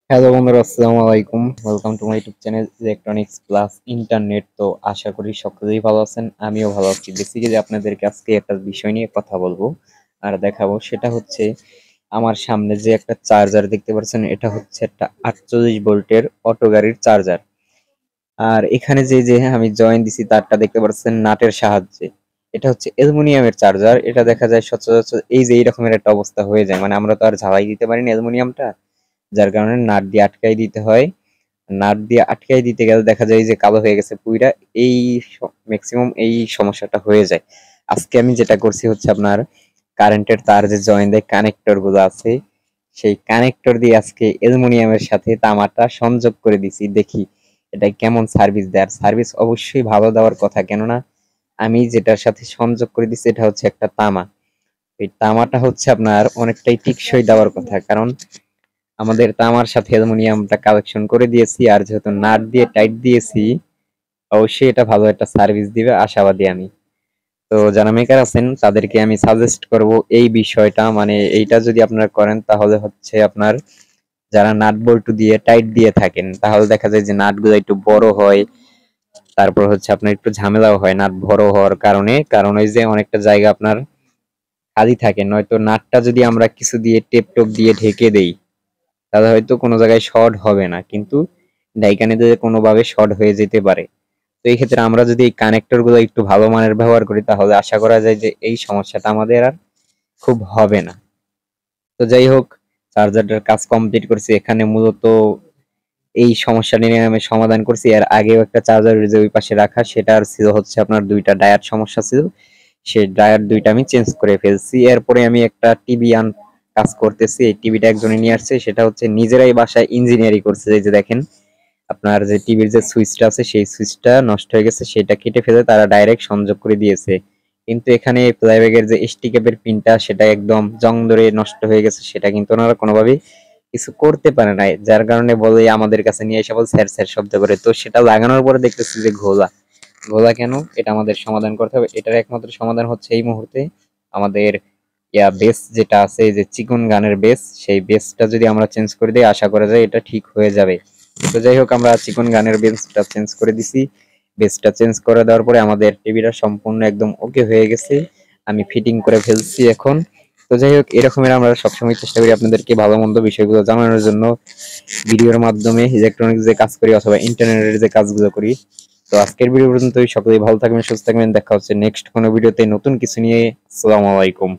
Hello বন্ধুরা, আসসালামু আলাইকুম। Welcome to my YouTube channel electronics plus internet. তো আশা করি সকলেই ভালো আছেন, আমিও ভালো আছি। বেসিক্যালি আপনাদেরকে আজকে একটা বিষয় নিয়ে কথা বলবো আর দেখাবো। সেটা হচ্ছে আমার সামনে যে একটা চার্জার দেখতে পাচ্ছেন, এটা হচ্ছে একটা 48 ভোল্টের অটো গাড়ির চার্জার। আর এখানে যে আমি জয়েন দিছি তারটা দেখতে পাচ্ছেন নাটের সাহায্যে। এটা হচ্ছে অ্যালুমিনিয়ামের চার্জার। এটা দেখা যায় সচরাচর এই যে এই রকমের একটা অবস্থা হয়ে যায়, মানে আমরা তো আর ঝালাই দিতে পারি না অ্যালুমিনিয়ামটা, যার কারণে নাট দিয়ে আটকাই দিতে হয়। নাট দিয়ে আটকাই দিতে গেলে দেখা যায় যে কালো হয়ে গেছে পুইরা। এই ম্যাক্সিমাম এই সমস্যাটা হয়ে যায়। আজকে আমি যেটা করছি হচ্ছে আপনার কারেন্টের তার যে জয়েন দেয় কানেক্টর গুলো আছে, সেই কানেক্টর দিয়ে আজকে অ্যালুমিনিয়ামের সাথে তামাটা সংযোগ করে দিছি। দেখি এটা কেমন সার্ভিস দেয়। আর সার্ভিস অবশ্যই ভালো দেওয়ার কথা, কেননা আমি যেটার সাথে সংযোগ করে দিছি এটা হচ্ছে একটা তামা। এই তামাটা হচ্ছে আপনার অনেকটাই টিকসই দেওয়ার কথা, কারণ আমাদের তামার সাথে অ্যালুমিনিয়ামটা কালেকশন করে দিয়েছি, আর যেহেতু নাট দিয়ে টাইট দিয়েছি, অবশ্যই এটা ভালো একটা সার্ভিস দিবে আশাবাদী আমি। তো যারা মেকার আছেন তাদেরকে আমি সাজেস্ট করব এই বিষয়টা, মানে এইটা যদি আপনারা করেন তাহলে হচ্ছে আপনার যারা নাট বল্টু দিয়ে টাইট দিয়ে থাকেন, তাহলে দেখা যায় যে নাটগুলো একটু বড় হয়। তারপর হচ্ছে আপনার একটু ঝামেলাও হয় নাট বড় হওয়ার কারণে, কারণ ওই যে অনেকটা জায়গা আপনার খালি থাকে। নয়তো নাটটা যদি আমরা কিছু দিয়ে টেপ টোপ দিয়ে ঢেকে দেই তাহলে হয়তো কোনো জায়গায় শর্ট হবে না, কিন্তু ডাইকানে দিয়ে কোনোভাবে শর্ট হয়ে যেতে পারে। তো এই ক্ষেত্রে আমরা যদি এই কানেক্টর গুলো একটু ভালো মানের ব্যবহার করি তাহলে আশা করা যায় যে এই সমস্যাটা আমাদের আর খুব হবে না। তো যাই হোক, চার্জারটার কাজ কমপ্লিট করছি। এখানে মূলত এই সমস্যাটি নিয়ে আমি সমাধান করছি। এর আগেও একটা চার্জার যে ওই পাশে রাখা, সেটার ছিল হচ্ছে আপনার দুইটা ডায়ার সমস্যা ছিল, সেই ডায়ার দুইটা আমি চেঞ্জ করে ফেলছি। এরপরে আমি একটা টিভি কাজ করতেছি। এই টিভিটা একজনে নিয়ে আসছে, সেটা হচ্ছে নিজেরাই বাসায় ইঞ্জিনিয়ারিং করছে। এই যে দেখেন, আপনার যে টিভির যে সুইচটা আছে সেই সুইচটা নষ্ট হয়ে গেছে, সেটা কেটে ফেলে তারা ডাইরেক্ট সংযোগ করে দিয়েছে। কিন্তু এখানে প্লাইব্যাগের যে এসটি কেবের পিনটা সেটা একদম জং ধরে নষ্ট হয়ে গেছে, সেটা কিন্তু ওনারা কোনোভাবেই কিছু করতে পারে নাই, যার কারণে বলে আমাদের কাছে নিয়ে এসে বল স্যার স্যার শব্দ করে। তো সেটা লাগানোর পরে দেখতেছি যে ঘোলা ঘোলা কেন, এটা আমাদের সমাধান করতে হবে। এটার একমাত্র সমাধান হচ্ছে এই মুহূর্তে আমাদের বেস যেটা আছে, এই যে চিকন গানের বেস, সেই বেসটা যদি আমরা চেঞ্জ করে দিই আশা করা যায় এটা ঠিক হয়ে যাবে। তো যাই হোক, আমরা চিকন গানের বেসটা চেঞ্জ করে দিছি। বেসটা চেঞ্জ করে দেওয়ার পরে আমাদের টিভিটা সম্পূর্ণ একদম ওকে হয়ে গেছে। আমি ফিটিং করে ফেলছি এখন। তো যাই হোক, এরকমের আমরা সবসময় চেষ্টা করি আপনাদেরকে ভালো মন্দ বিষয়গুলো জানানোর জন্য, ভিডিওর মাধ্যমে ইলেকট্রনিক্স যে কাজ করি অথবা ইন্টারনেটের যে কাজগুলো করি। তো আজকের ভিডিও পর্যন্তই। সকলেই ভালো থাকবেন, সুস্থ থাকবেন। দেখা হচ্ছে নেক্সট কোনো ভিডিওতে নতুন কিছু নিয়ে। আসসালামু আলাইকুম।